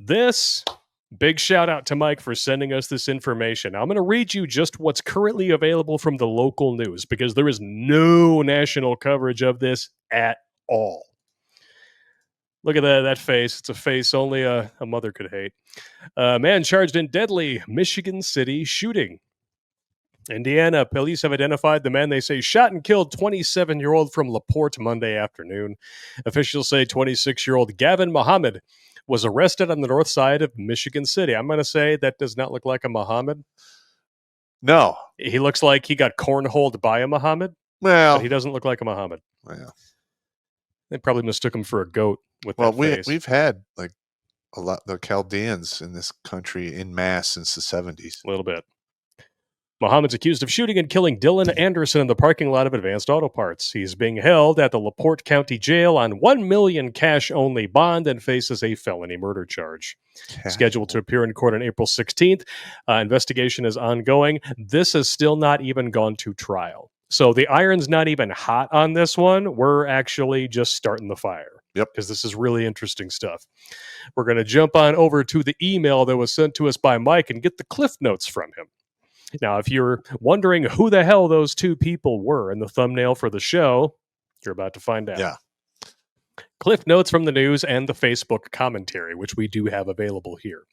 This big shout out to Mike for sending us this information. I'm going to read you just what's currently available from the local news because there is no national coverage of this at all. Look at that face. It's a face only a mother could hate. Man charged in deadly Michigan City shooting. Indiana police have identified the man they say shot and killed 27-year-old from LaPorte Monday afternoon. Officials say 26-year-old Gavin Mohammad was arrested on the north side of Michigan City. I'm going to say that does not look like a Mohammad. No. He looks like he got cornholed by a Mohammad. Well, but he doesn't look like a Mohammad. Well, they probably mistook him for a goat with that face. We've had like a lot the Chaldeans in this country in mass since the 70s. A little bit. Mohammad's accused of shooting and killing Dylan Anderson in the parking lot of Advanced Auto Parts. He's being held at the LaPorte County Jail on $1 million cash-only bond and faces a felony murder charge. Scheduled to appear in court on April 16th. Investigation is ongoing. This has still not even gone to trial. So the iron's not even hot on this one. We're actually just starting the fire. Yep. Because this is really interesting stuff. We're going to jump on over to the email that was sent to us by Mike and get the cliff notes from him. Now, if you're wondering who the hell those two people were in the thumbnail for the show, you're about to find out. Yeah. Cliff notes from the news and the Facebook commentary, which we do have available here.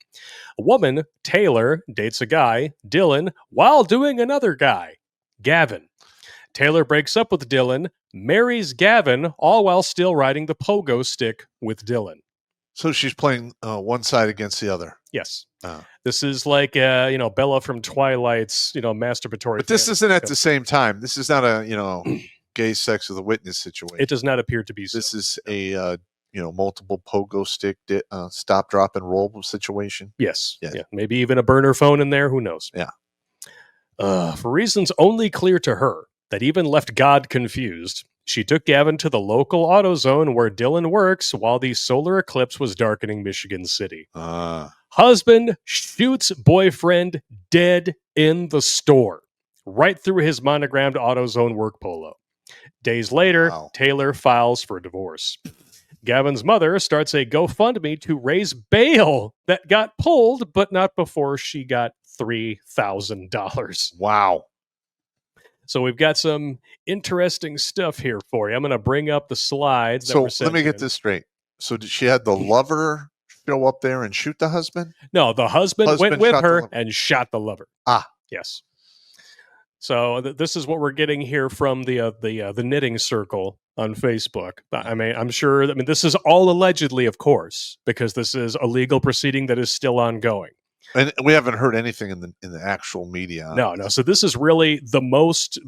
A woman, Taylor, dates a guy, Dylan, while doing another guy, Gavin. Taylor breaks up with Dylan, marries Gavin, all while still riding the pogo stick with Dylan. So she's playing one side against the other. Yes. This is like, Bella from Twilight's, masturbatory. But this isn't at the same time. This is not a, gay sex with a witness situation. It does not appear to be so. This is a, multiple pogo stick, stop, drop, and roll situation. Yes. Yeah. Maybe even a burner phone in there. Who knows? Yeah. For reasons only clear to her that even left God confused, she took Gavin to the local AutoZone where Dylan works while the solar eclipse was darkening Michigan City. Husband shoots boyfriend dead in the store, right through his monogrammed AutoZone work polo. Days later, Taylor files for divorce. Gavin's mother starts a GoFundMe to raise bail that got pulled, but not before she got $3,000. Wow. So we've got some interesting stuff here for you. I'm going to bring up the slides. So let me get this straight. So did she have the lover show up there and shoot the husband? No, the husband went with her and shot the lover. Yes. So this is what we're getting here from the knitting circle on Facebook. I mean, I'm sure. I mean, this is all allegedly, of course, because this is a legal proceeding that is still ongoing. And we haven't heard anything in the actual media. No. So this is really the most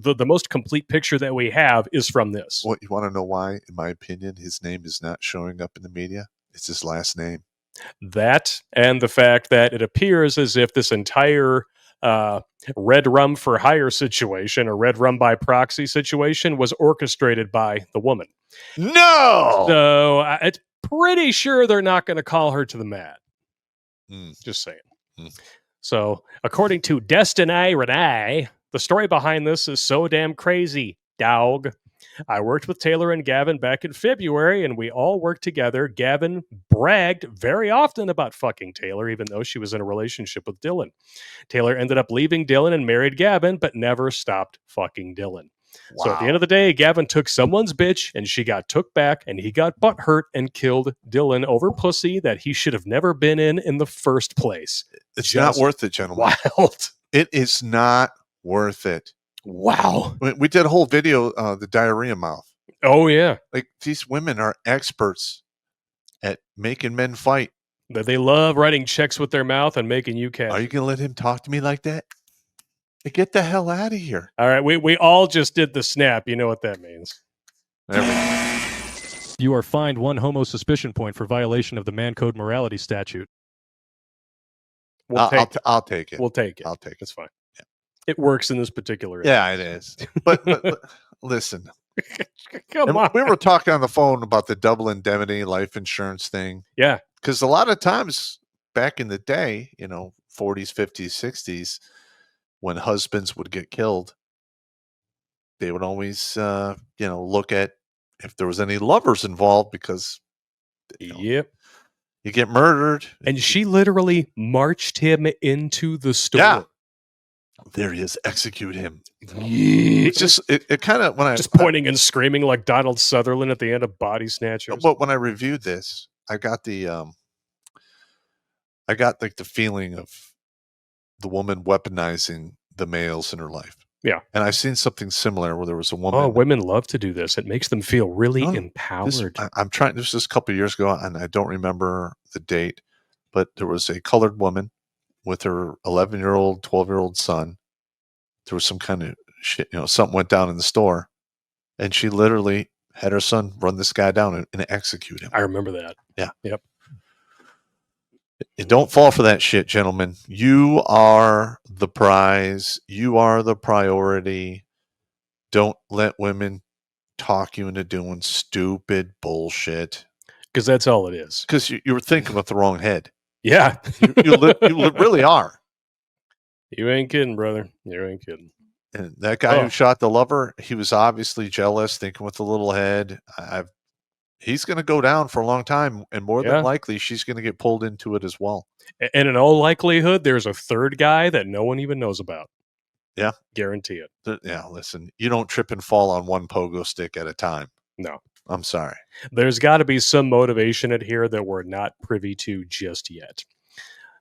complete picture that we have is from this. What you want to know why? In my opinion, his name is not showing up in the media. It's his last name. That and the fact that it appears as if this entire red rum for hire situation or red rum by proxy situation was orchestrated by the woman. No. So it's pretty sure they're not going to call her to the mat. Just saying. So, according to Destiny Renee, the story behind this is so damn crazy, dog. I worked with Taylor and Gavin back in February, and we all worked together. Gavin bragged very often about fucking Taylor, even though she was in a relationship with Dylan. Taylor ended up leaving Dylan and married Gavin, but never stopped fucking Dylan. Wow. So at the end of the day, Gavin took someone's bitch and she got took back and he got butthurt and killed Dylan over pussy that he should have never been in the first place. It's not worth it, gentlemen. Wild. It is not worth it. Wow. We did a whole video, the diarrhea mouth. Oh, yeah. Like these women are experts at making men fight. They love writing checks with their mouth and making you cash. Are you going to let him talk to me like that? Get the hell out of here. All right, we all just did the snap. You know what that means. There we go. You are fined 1 homo suspicion point for violation of the Man Code Morality Statute. I'll take it. We'll take it. I'll take it. That's fine. Yeah. It works in this particular area. Yeah, it is. But listen. Come on. We were talking on the phone about the double indemnity life insurance thing. Yeah. Because a lot of times back in the day, 40s, 50s, 60s, when husbands would get killed, they would always, look at if there was any lovers involved because, yep. You get murdered. And she literally marched him into the store. Yeah. There he is. Execute him. It's just it kind of just pointing and screaming like Donald Sutherland at the end of Body Snatchers. But when I reviewed this, I got the feeling of the woman weaponizing the males in her life. Yeah. And I've seen something similar where there was a woman. Oh, women love to do this. It makes them feel really empowered. I'm trying. This was a couple of years ago, and I don't remember the date, but there was a colored woman with her 11-year-old, 12-year-old son. There was some kind of shit, something went down in the store, and she literally had her son run this guy down and execute him. I remember that. Yeah. Yep. And don't fall for that shit, gentlemen. You are the prize. You are the priority. Don't let women talk you into doing stupid bullshit. Because that's all it is. Because you were thinking with the wrong head. Yeah. you really are. You ain't kidding, brother. You ain't kidding. And that guy who shot the lover, he was obviously jealous, thinking with a little head. He's going to go down for a long time, and more than likely, she's going to get pulled into it as well. And in all likelihood, there's a third guy that no one even knows about. Yeah. Guarantee it. Yeah, listen, you don't trip and fall on one pogo stick at a time. No. I'm sorry. There's got to be some motivation in here that we're not privy to just yet.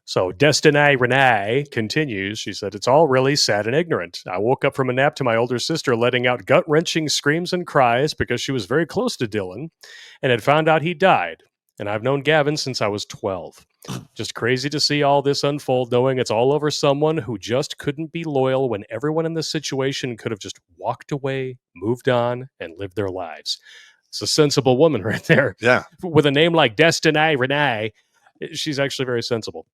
So Destiny Renee continues. She said, "It's all really sad and ignorant. I woke up from a nap to my older sister letting out gut-wrenching screams and cries because she was very close to Dylan and had found out he died. And I've known Gavin since I was 12. Just crazy to see all this unfold, knowing it's all over someone who just couldn't be loyal when everyone in this situation could have just walked away, moved on, and lived their lives." It's a sensible woman right there. Yeah. With a name like Destiny Renee, she's actually very sensible.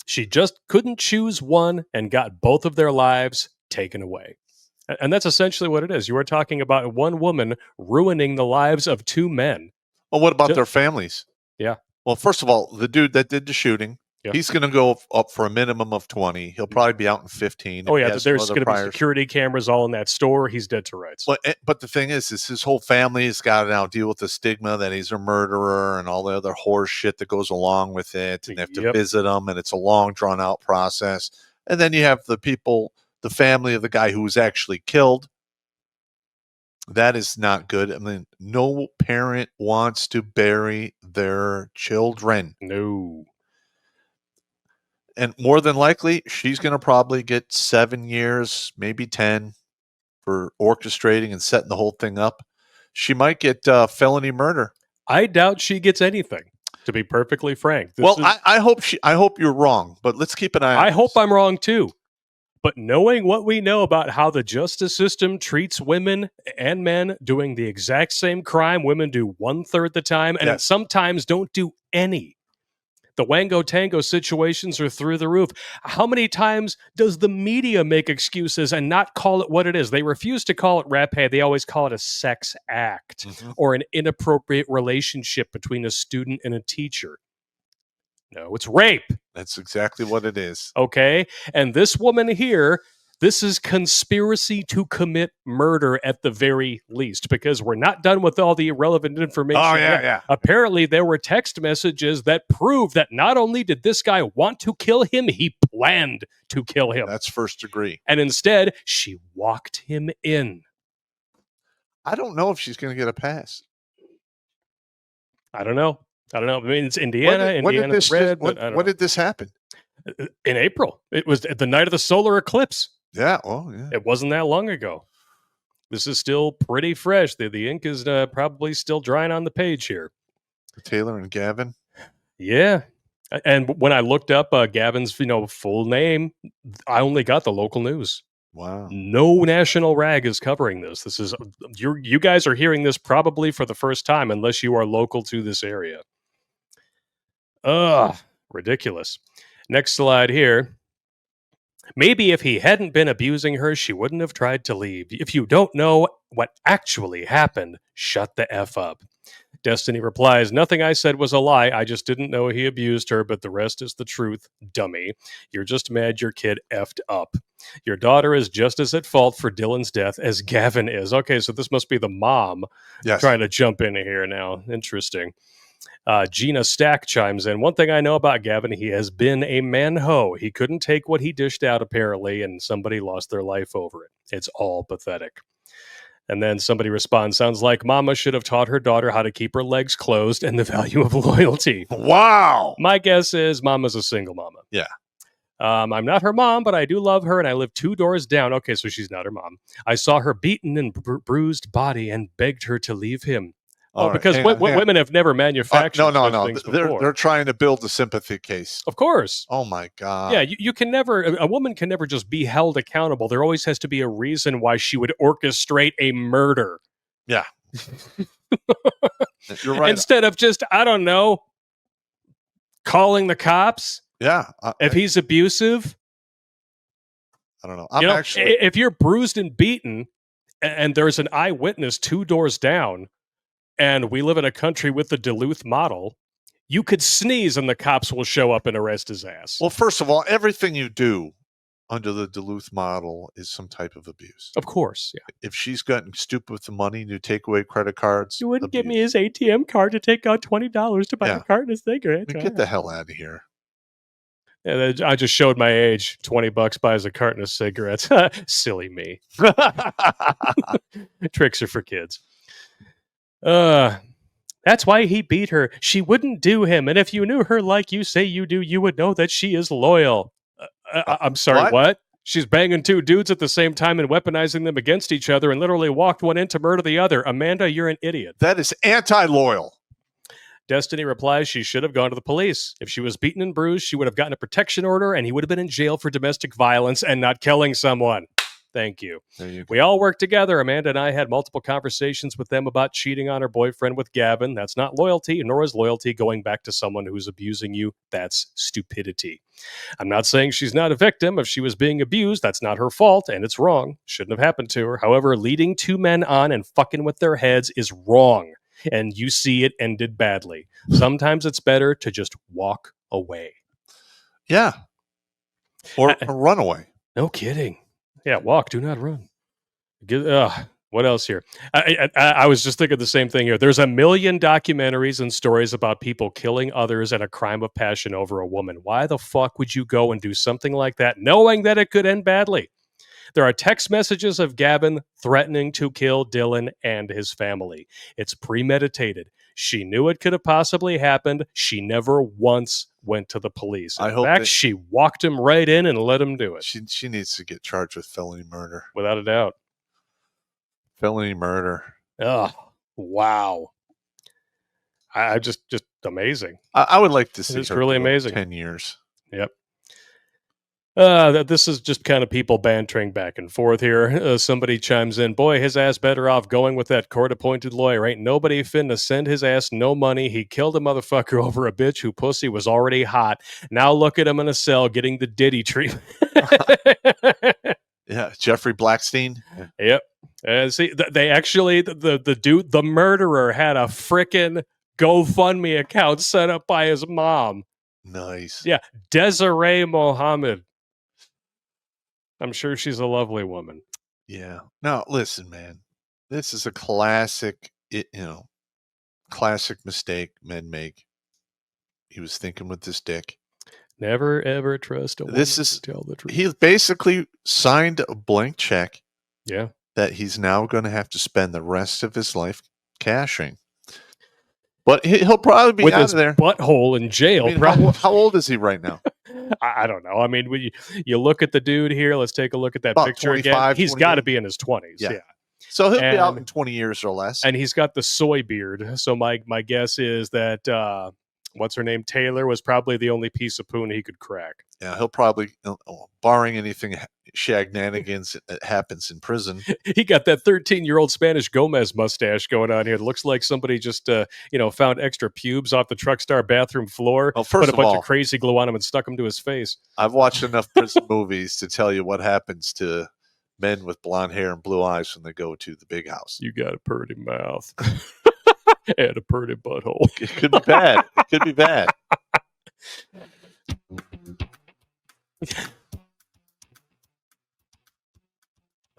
She just couldn't choose one and got both of their lives taken away. And that's essentially what it is. You are talking about one woman ruining the lives of two men. Well, what about their families? Yeah. Well, first of all, the dude that did the shooting, he's going to go up for a minimum of 20. He'll probably be out in 15. Oh, yeah. There's going to be security cameras all in that store. He's dead to rights. But the thing is his whole family has got to now deal with the stigma that he's a murderer and all the other horse shit that goes along with it. And they have to visit him, and it's a long, drawn-out process. And then you have the people, the family of the guy who was actually killed. That is not good. I mean, no parent wants to bury their children. No. And more than likely, she's going to probably get 7 years, maybe 10, for orchestrating and setting the whole thing up. She might get felony murder. I doubt she gets anything, to be perfectly frank. I hope you're wrong, but let's keep an eye on I hope I'm wrong too. But knowing what we know about how the justice system treats women and men doing the exact same crime, women do 1/3 the time, and sometimes don't do any. The Wango Tango situations are through the roof. How many times does the media make excuses and not call it what it is? They refuse to call it rapé. They always call it a sex act or an inappropriate relationship between a student and a teacher. No, it's rape. That's exactly what it is. Okay? And this woman here, this is conspiracy to commit murder at the very least, because we're not done with all the irrelevant information. Oh, yeah. Apparently, there were text messages that prove that not only did this guy want to kill him, he planned to kill him. That's first degree. And instead, she walked him in. I don't know if she's going to get a pass. I don't know. I mean, it's Indiana. When did this happen? In April. It was at the night of the solar eclipse. Yeah, well, yeah. It wasn't that long ago. This is still pretty fresh. The ink is probably still drying on the page here. Taylor and Gavin? Yeah. And when I looked up Gavin's full name, I only got the local news. Wow. No national rag is covering this. This is you guys are hearing this probably for the first time unless you are local to this area. Ugh, ridiculous. Next slide here. Maybe if he hadn't been abusing her, she wouldn't have tried to leave. If you don't know what actually happened, shut the F up. Destiny replies, "Nothing I said was a lie. I just didn't know he abused her, but the rest is the truth, dummy. You're just mad your kid effed up. Your daughter is just as at fault for Dylan's death as Gavin is." Okay, so this must be the mom trying to jump in here now. Interesting. Gina Stack chimes in. One thing I know about Gavin, he has been a man-ho. He couldn't take what he dished out, apparently, and somebody lost their life over it. It's all pathetic. And then somebody responds, sounds like Mama should have taught her daughter how to keep her legs closed and the value of loyalty. Wow. My guess is Mama's a single mama. Yeah. I'm not her mom, but I do love her, and I live 2 doors down. Okay, so she's not her mom. I saw her beaten and bruised body and begged her to leave him. All because women have never manufactured things before. They're trying to build a sympathy case. Of course. Oh, my God. Yeah, you can never, a woman can never just be held accountable. There always has to be a reason why she would orchestrate a murder. Yeah. You're right. Instead of just, I don't know, calling the cops. Yeah. If he's abusive. I don't know. If you're bruised and beaten and there's an eyewitness 2 doors down, and we live in a country with the Duluth model, you could sneeze and the cops will show up and arrest his ass. Well, first of all, everything you do under the Duluth model is some type of abuse. Of course, yeah. If she's gotten stupid with the money and you take away credit cards. You wouldn't give me his ATM card to take out $20 to buy a carton of cigarettes. Get the hell out of here. Yeah, I just showed my age. $20 buys a carton of cigarettes. Silly me. Tricks are for kids. That's why he beat her. She wouldn't do him. And if you knew her like you say you do, you would know that she is loyal. I'm sorry, what? She's banging 2 dudes at the same time and weaponizing them against each other and literally walked one in to murder the other. Amanda, you're an idiot. That is anti-loyal. Destiny replies she should have gone to the police. If she was beaten and bruised, she would have gotten a protection order and he would have been in jail for domestic violence and not killing someone. Thank you. We all work together. Amanda and I had multiple conversations with them about cheating on her boyfriend with Gavin. That's not loyalty, nor is loyalty going back to someone who's abusing you. That's stupidity. I'm not saying she's not a victim. If she was being abused, that's not her fault, and it's wrong. Shouldn't have happened to her. However, leading 2 men on and fucking with their heads is wrong, and you see it ended badly. Sometimes it's better to just walk away. Yeah. Or run away. No kidding. Yeah, walk, do not run. What else here? I was just thinking the same thing here. There's a million documentaries and stories about people killing others and a crime of passion over a woman. Why the fuck would you go and do something like that, knowing that it could end badly? There are text messages of Gavin threatening to kill Dylan and his family. It's premeditated. She knew it could have possibly happened. She never once went to the police. In fact, she walked him right in and let him do it. She needs to get charged with felony murder. Without a doubt. Felony murder. Oh, wow. I just amazing. I would like to see it's really amazing. 10 years. Yep. This is just kind of people bantering back and forth here. Somebody chimes in, boy, his ass better off going with that court-appointed lawyer. Ain't nobody finna send his ass no money. He killed a motherfucker over a bitch who pussy was already hot. Now look at him in a cell getting the Diddy treatment. Yeah, Jeffrey Blackstein. Yep. See, they actually, the dude, the murderer, had a frickin' GoFundMe account set up by his mom. Nice. Yeah, Desiree Mohammad. I'm sure she's a lovely woman. Yeah. Now, listen, man. This is a classic, classic mistake men make. He was thinking with his dick. Never, ever trust a woman to tell the truth. He basically signed a blank check. Yeah. That he's now going to have to spend the rest of his life cashing. But he'll probably be with out his of there. Butthole in jail. I mean, how old is he right now? I don't know. I mean, you look at the dude here. Let's take a look at that About picture again. He's got to be in his 20s. Yeah. So he'll be out in 20 years or less. And he's got the soy beard. So my guess is that what's her name? Taylor was probably the only piece of poon he could crack. Yeah, he'll probably, barring anything shenanigans that happens in prison. He got that 13-year-old Spanish Gomez mustache going on here. It looks like somebody just, found extra pubes off the truck star bathroom floor, put a bunch of crazy glue on him and stuck them to his face. I've watched enough prison movies to tell you what happens to men with blonde hair and blue eyes when they go to the big house. You got a pretty mouth and a pretty butthole. It could be bad. It could be bad.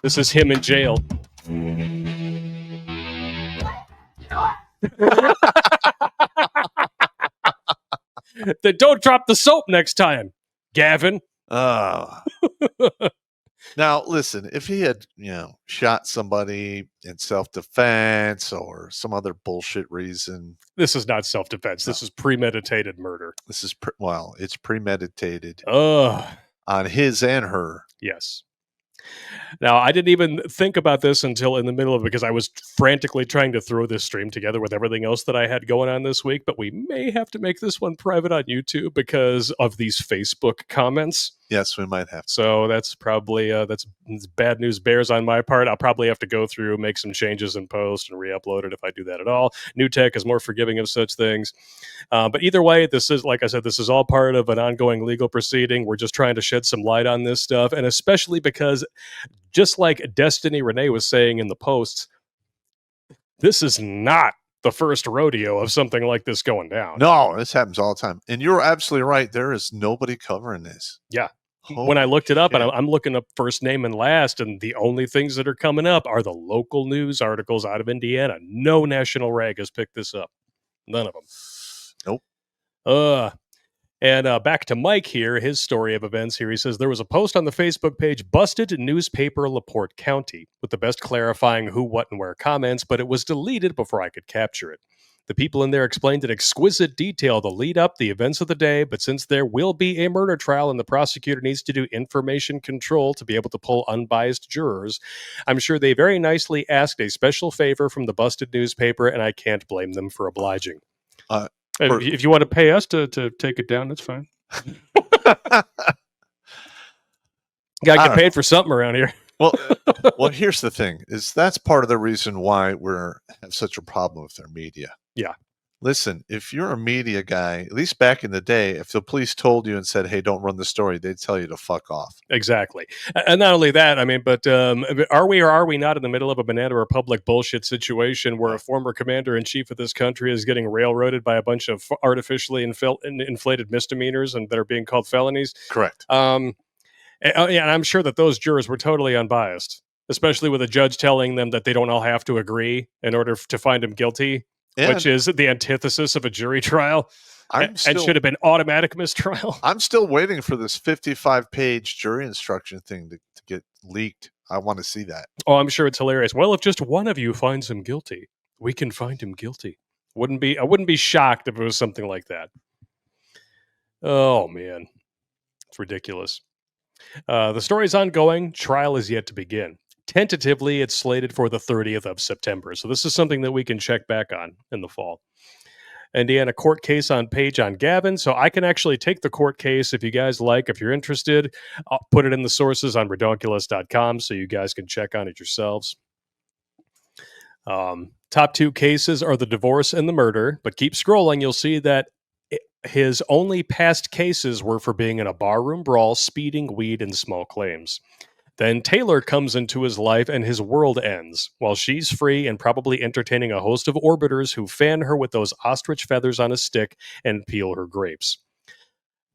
This is him in jail. Then don't drop the soap next time, Gavin. Now, listen, if he had, shot somebody in self-defense or some other bullshit reason. This is not self-defense. No. This is premeditated murder. This is, it's premeditated. Ugh. On his and her. Yes. Now, I didn't even think about this until in the middle of it because I was frantically trying to throw this stream together with everything else that I had going on this week, but we may have to make this one private on YouTube because of these Facebook comments. Yes, we might have. So that's probably that's bad news bears on my part. I'll probably have to go through, make some changes in post and re-upload it if I do that at all. New Tech is more forgiving of such things. But either way, this is, like I said, this is all part of an ongoing legal proceeding. We're just trying to shed some light on this stuff. And especially because, just like Destiny Renee was saying in the posts, this is not the first rodeo of something like this going down. No, this happens all the time. And you're absolutely right. There is nobody covering this. Yeah. When I looked it up, and I'm looking up first name and last, and the only things that are coming up are the local news articles out of Indiana. No national rag has picked this up. None of them. Nope. And back to Mike here, his story of events here. He says, there was a post on the Facebook page, Busted Newspaper LaPorte County, with the best clarifying who, what, and where comments, but it was deleted before I could capture it. The people in there explained in exquisite detail the lead up, the events of the day, but since there will be a murder trial and the prosecutor needs to do information control to be able to pull unbiased jurors, I'm sure they very nicely asked a special favor from the Busted newspaper, and I can't blame them for obliging. If you want to pay us to take it down, that's fine. Gotta get paid for something around here. Well, here's the thing: is that's part of the reason why we have such a problem with our media. Yeah. Listen, if you're a media guy, at least back in the day, if the police told you and said, "Hey, don't run the story," they'd tell you to fuck off. Exactly. And not only that, I mean, but are we or are we not in the middle of a Banana Republic bullshit situation where a former commander-in-chief of this country is getting railroaded by a bunch of artificially inflated misdemeanors and that are being called felonies? Correct. And I'm sure that those jurors were totally unbiased, especially with a judge telling them that they don't all have to agree in order to find him guilty, which is the antithesis of a jury trial and should have been automatic mistrial. I'm still waiting for this 55-page jury instruction thing to get leaked. I want to see that. Oh, I'm sure it's hilarious. Well, if just one of you finds him guilty, we can find him guilty. I wouldn't be shocked if it was something like that. Oh, man. It's ridiculous. The story's ongoing. Trial is yet to begin. Tentatively, it's slated for the 30th of September. So this is something that we can check back on in the fall. Indiana court case on page on Gavin. So I can actually take the court case if you guys like. If you're interested, I'll put it in the sources on redonkulous.com so you guys can check on it yourselves. Top two cases are the divorce and the murder. But keep scrolling. You'll see that his only past cases were for being in a barroom brawl, speeding, weed, and small claims. Then Taylor comes into his life and his world ends, while she's free and probably entertaining a host of orbiters who fan her with those ostrich feathers on a stick and peel her grapes.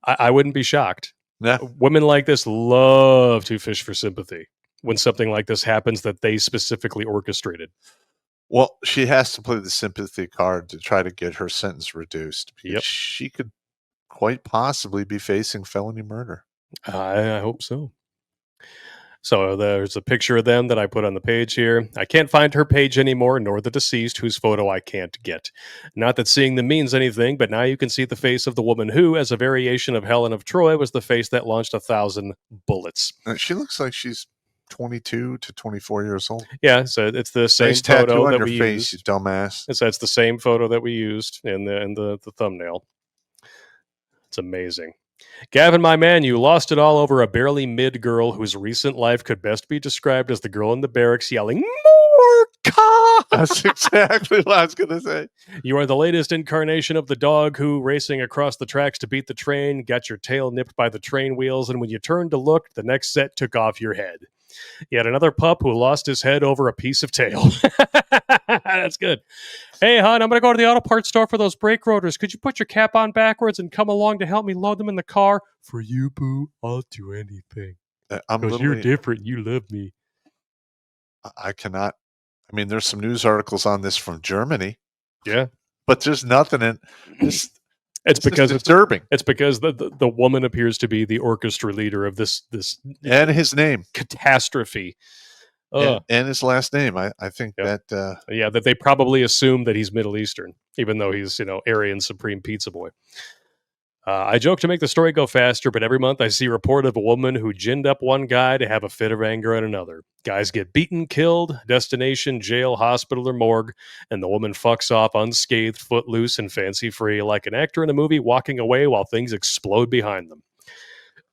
I wouldn't be shocked. Yeah. Women like this love to fish for sympathy when something like this happens that they specifically orchestrated. Well, she has to play the sympathy card to try to get her sentence reduced. Yep. She could quite possibly be facing felony murder. I hope so. So there's a picture of them that I put on the page here. I can't find her page anymore, nor the deceased, whose photo I can't get. Not that seeing them means anything, but now you can see the face of the woman who, as a variation of Helen of Troy, was the face that launched 1,000 bullets. She looks like she's 22 to 24 years old. Yeah, so it's the same photo that we used. You dumbass. So it's the same photo that we used in the thumbnail. It's amazing. Gavin, my man, you lost it all over a barely mid girl whose recent life could best be described as the girl in the barracks yelling, "More cops!" That's exactly what I was going to say. You are the latest incarnation of the dog who, racing across the tracks to beat the train, got your tail nipped by the train wheels, and when you turned to look, the next set took off your head. Yet another pup who lost his head over a piece of tail. That's good. Hey, hon, I'm going to go to the auto parts store for those brake rotors. Could you put your cap on backwards and come along to help me load them in the car? For you, boo, I'll do anything. Because you're different. You love me. I cannot. I mean, there's some news articles on this from Germany. Yeah. But there's nothing in this. It's because it's disturbing. It's because the woman appears to be the orchestra leader of this and his name catastrophe. And his last name. I think that that they probably assume that he's Middle Eastern, even though he's Aryan Supreme Pizza Boy. I joke to make the story go faster, but every month I see a report of a woman who ginned up one guy to have a fit of anger at another. Guys get beaten, killed, destination, jail, hospital, or morgue, and the woman fucks off unscathed, footloose, and fancy-free, like an actor in a movie walking away while things explode behind them.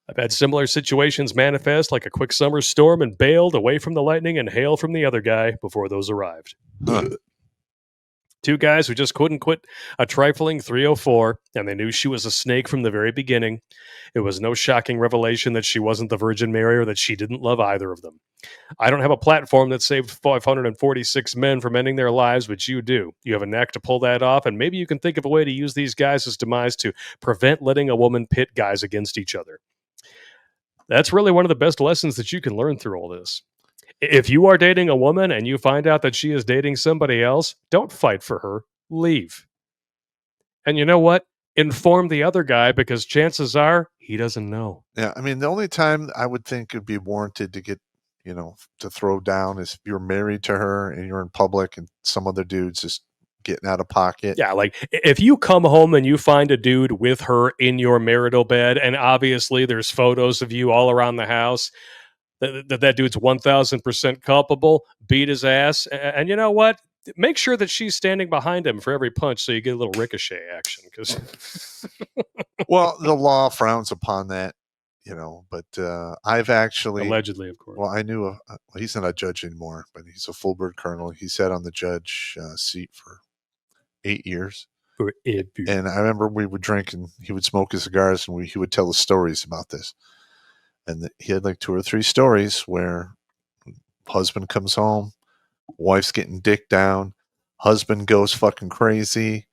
I've had similar situations manifest like a quick summer storm and bailed away from the lightning and hail from the other guy before those arrived. Two guys who just couldn't quit a trifling 304, and they knew she was a snake from the very beginning. It was no shocking revelation that she wasn't the Virgin Mary or that she didn't love either of them. I don't have a platform that saved 546 men from ending their lives, but you do. You have a knack to pull that off, and maybe you can think of a way to use these guys' demise to prevent letting a woman pit guys against each other. That's really one of the best lessons that you can learn through all this. If you are dating a woman and you find out that she is dating somebody else, don't fight for her. Leave. And you know what? Inform the other guy, because chances are he doesn't know. Yeah, I mean, the only time I would think it'd be warranted to get, to throw down is if you're married to her and you're in public and some other dude's just getting out of pocket. Yeah, like if you come home and you find a dude with her in your marital bed, and obviously there's photos of you all around the house, that dude's 1,000% culpable, beat his ass. And you know what? Make sure that she's standing behind him for every punch so you get a little ricochet action. Well, the law frowns upon that, but I've actually... Allegedly, of course. Well, I knew he's not a judge anymore, but he's a full bird colonel. He sat on the judge seat for 8 years. And I remember we would drink and he would smoke his cigars and he would tell us stories about this. And he had like 2 or 3 stories where husband comes home, wife's getting dick down, husband goes fucking crazy,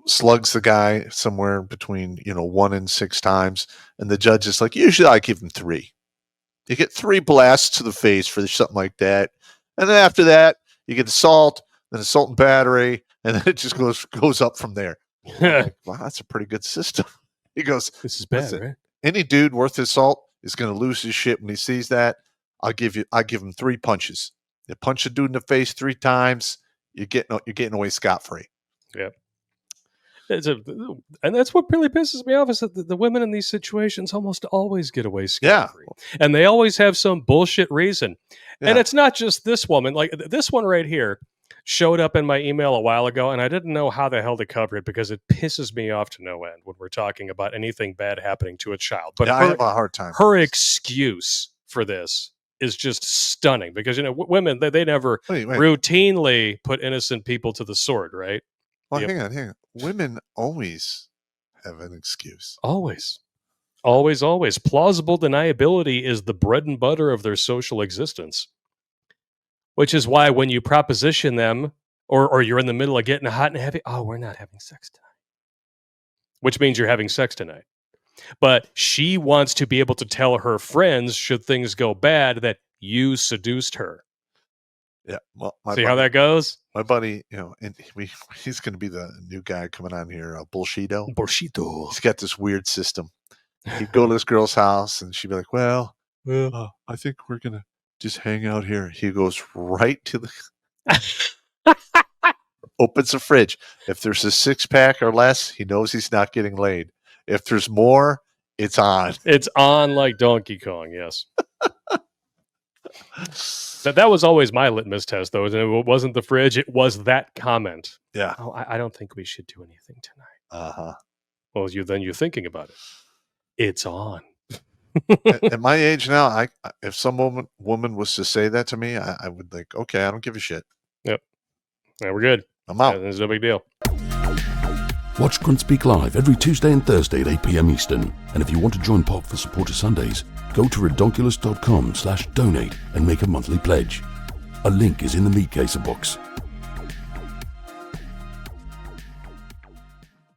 slugs the guy somewhere between, 1 and 6 times. And the judge is like, usually I give him 3. You get 3 blasts to the face for something like that. And then after that, you get assault, then assault and battery, and then it just goes up from there. Like, wow, that's a pretty good system. He goes, this is bad, right? Any dude worth his salt is going to lose his shit when he sees that. I give him 3 punches. You punch a dude in the face 3 times, you're getting away scot-free. Yeah. And that's what really pisses me off is that the women in these situations almost always get away scot-free. Yeah. And they always have some bullshit reason. Yeah. And it's not just this woman. Like this one right here showed up in my email a while ago, and I didn't know how the hell to cover it because it pisses me off to no end when we're talking about anything bad happening to a child. But I have a hard time. Her excuse for this is just stunning because, women, they never routinely put innocent people to the sword, right? Well, hang on. Women always have an excuse. Always. Plausible deniability is the bread and butter of their social existence. Which is why when you proposition them or you're in the middle of getting hot and heavy, we're not having sex tonight. Which means you're having sex tonight. But she wants to be able to tell her friends, should things go bad, that you seduced her. Yeah. Well, how that goes? My buddy, and he's going to be the new guy coming on here, Bullshito. He's got this weird system. He'd go to this girl's house and she'd be like, well, I think we're going to just hang out here. He goes right to the opens the fridge. If there's a 6-pack or less, he knows he's not getting laid. If there's more, it's on. It's on like Donkey Kong, yes. That was always my litmus test, though. It wasn't the fridge. It was that comment. Yeah. Oh, I don't think we should do anything tonight. Uh-huh. Well, you're thinking about it. It's on. At my age now, if some woman was to say that to me, I would think, okay, I don't give a shit. Yep. Yeah, we're good. I'm out. There's no big deal. Watch Grunt Speak live every Tuesday and Thursday at 8 p.m. Eastern. And if you want to join Pop for Supporter Sundays, go to redonkulous.com/donate and make a monthly pledge. A link is in the meat caser box.